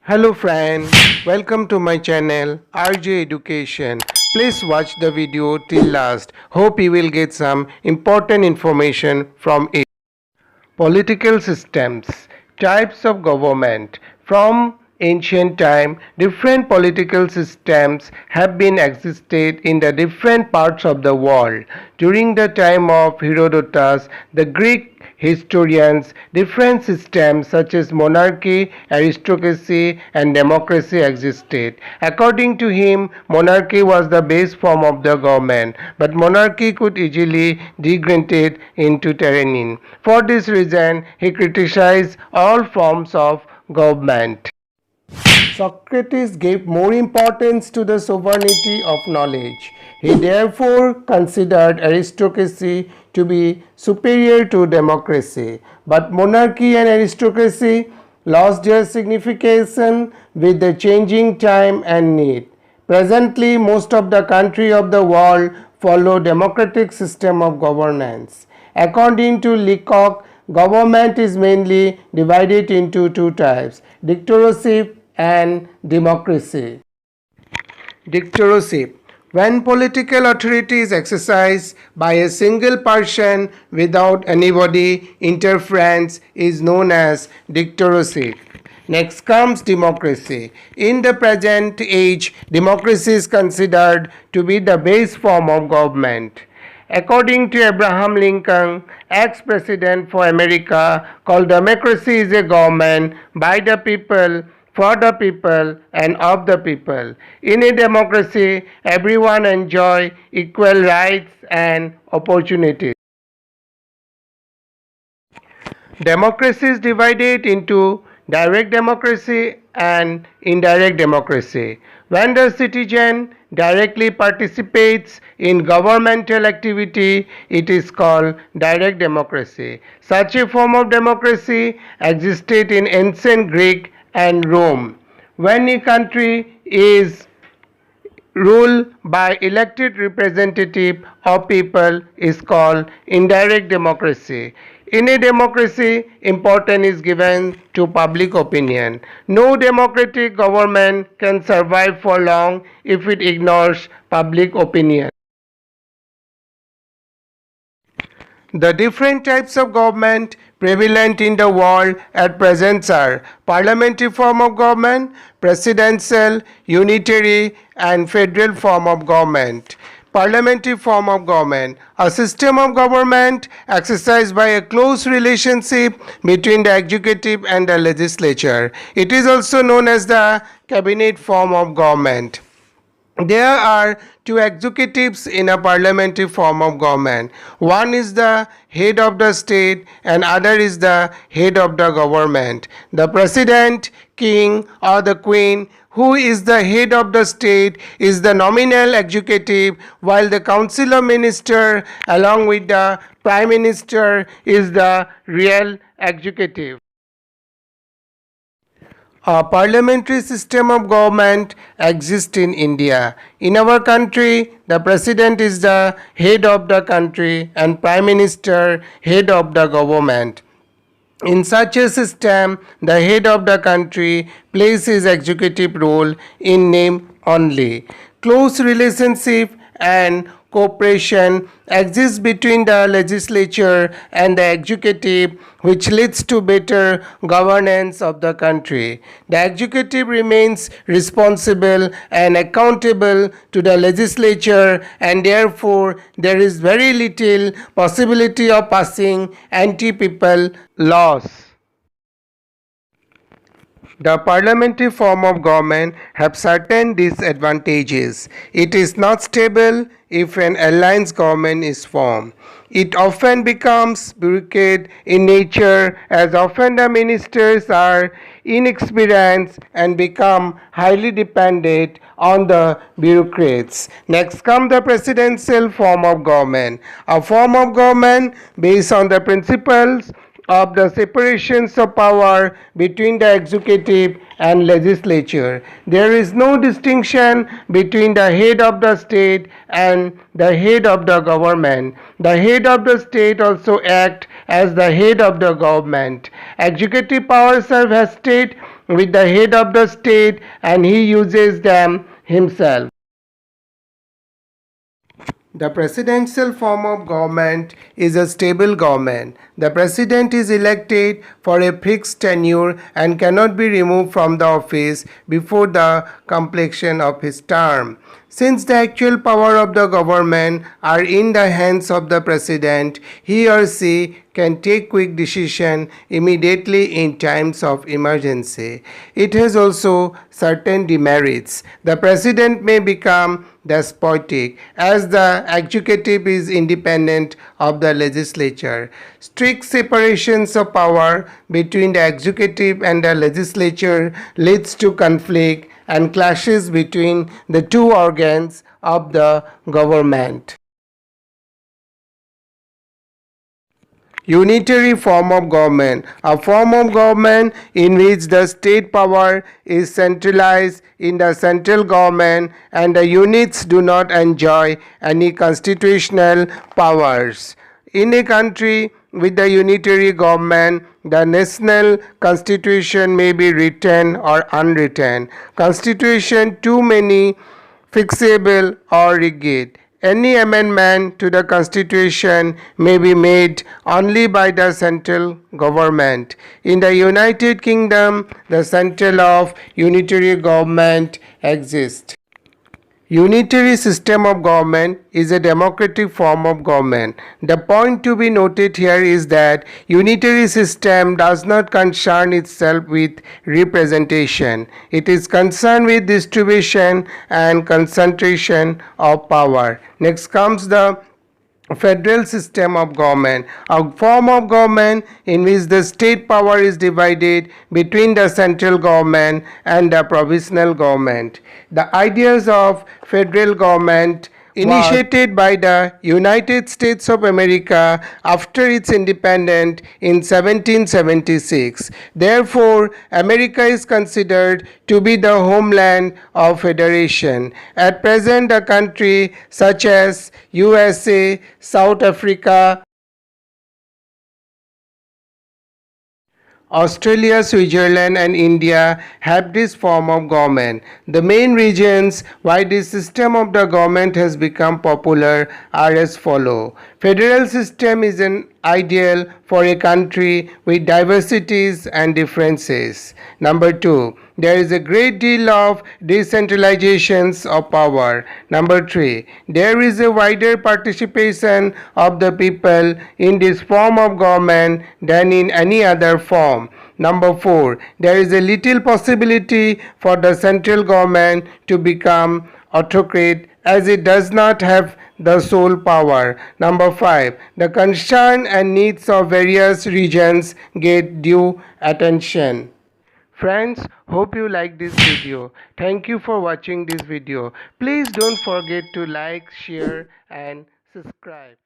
Hello friend, welcome to my channel RJ Education. Please watch the video till last. Hope you will get some important information from it. Political systems, types of government. From ancient time, different political systems have been existed in the different parts of the world. During the time of Herodotus, the Greek historians, different systems such as monarchy, aristocracy, and democracy existed. According to him, monarchy was the base form of the government, but monarchy could easily degenerate into tyranny. For this reason, he criticized all forms of government. Socrates gave more importance to the sovereignty of knowledge. He therefore considered aristocracy to be superior to democracy. But monarchy and aristocracy lost their significance with the changing time and need. Presently, most of the countries of the world follow democratic system of governance. According to Leacock, government is mainly divided into two types: dictatorship and democracy. Dictatorship: when political authority is exercised by a single person without anybody interference is known as dictatorship. Next comes democracy. In the present age, democracy is considered to be the base form of government. According to Abraham Lincoln, ex-president for America, called democracy is a government by the people, for the people, and of the people. In a democracy, everyone enjoys equal rights and opportunities. Democracy is divided into direct democracy and indirect democracy. When the citizen directly participates in governmental activity, it is called direct democracy. Such a form of democracy existed in ancient Greek and Rome. When a country is ruled by elected representative of people is called indirect democracy. In a democracy, importance is given to public opinion. No democratic government can survive for long if it ignores public opinion. The different types of government prevalent in the world at present are parliamentary form of government, presidential, unitary, and federal form of government. Parliamentary form of government, a system of government exercised by a close relationship between the executive and the legislature. It is also known as the cabinet form of government. There are two executives in a parliamentary form of government. One is the head of the state and other is the head of the government. The president, king, or the queen, who is the head of the state, is the nominal executive, while the council of ministers along with the prime minister is the real executive. A parliamentary system of government exists in India. In our country, the president is the head of the country and prime minister head of the government. In such a system, the head of the country plays his executive role in name only. Close relationship and cooperation exists between the legislature and the executive, which leads to better governance of the country. The executive remains responsible and accountable to the legislature, and therefore there is very little possibility of passing anti-people laws. The parliamentary form of government have certain disadvantages. It is not stable if an alliance government is formed. It often becomes bureaucratic in nature, as often the ministers are inexperienced and become highly dependent on the bureaucrats. Next comes the presidential form of government, a form of government based on the principles of the separations of power between the executive and legislature. There is no distinction between the head of the state and the head of the government. The head of the state also acts as the head of the government. Executive power serves as state with the head of the state and he uses them himself. The presidential form of government is a stable government. The president is elected for a fixed tenure and cannot be removed from the office before the completion of his term. Since the actual power of the government are in the hands of the president, he or she can take quick decision immediately in times of emergency. It has also certain demerits. The president may become despotic as the executive is independent of the legislature. Strict separations of power between the executive and the legislature leads to conflict and clashes between the two organs of the government. Unitary form of government, a form of government in which the state power is centralized in the central government and the units do not enjoy any constitutional powers. In a country with the unitary government, the national constitution may be written or unwritten. Constitution too many fixable or rigid. Any amendment to the Constitution may be made only by the central government. In the United Kingdom, the central of unitary government exists. Unitary system of government is a democratic form of government. The point to be noted here is that unitary system does not concern itself with representation. It is concerned with distribution and concentration of power. Next comes the federal system of government, a form of government in which the state power is divided between the central government and the provincial government. The ideas of federal government initiated by the United States of America after its independence in 1776. Therefore, America is considered to be the homeland of federation. At present, a country such as USA, South Africa, Australia, Switzerland, and India have this form of government. The main reasons why this system of the government has become popular are as follow. Federal system is an ideal for a country with diversities and differences. Number 2, there is a great deal of decentralizations of power. Number 3, there is a wider participation of the people in this form of government than in any other form. Number 4, there is a little possibility for the central government to become autocrat as it does not have the sole power. Number 5, the concern and needs of various regions get due attention. Friends, hope you like this video. Thank you for watching this video. Please don't forget to like, share and subscribe.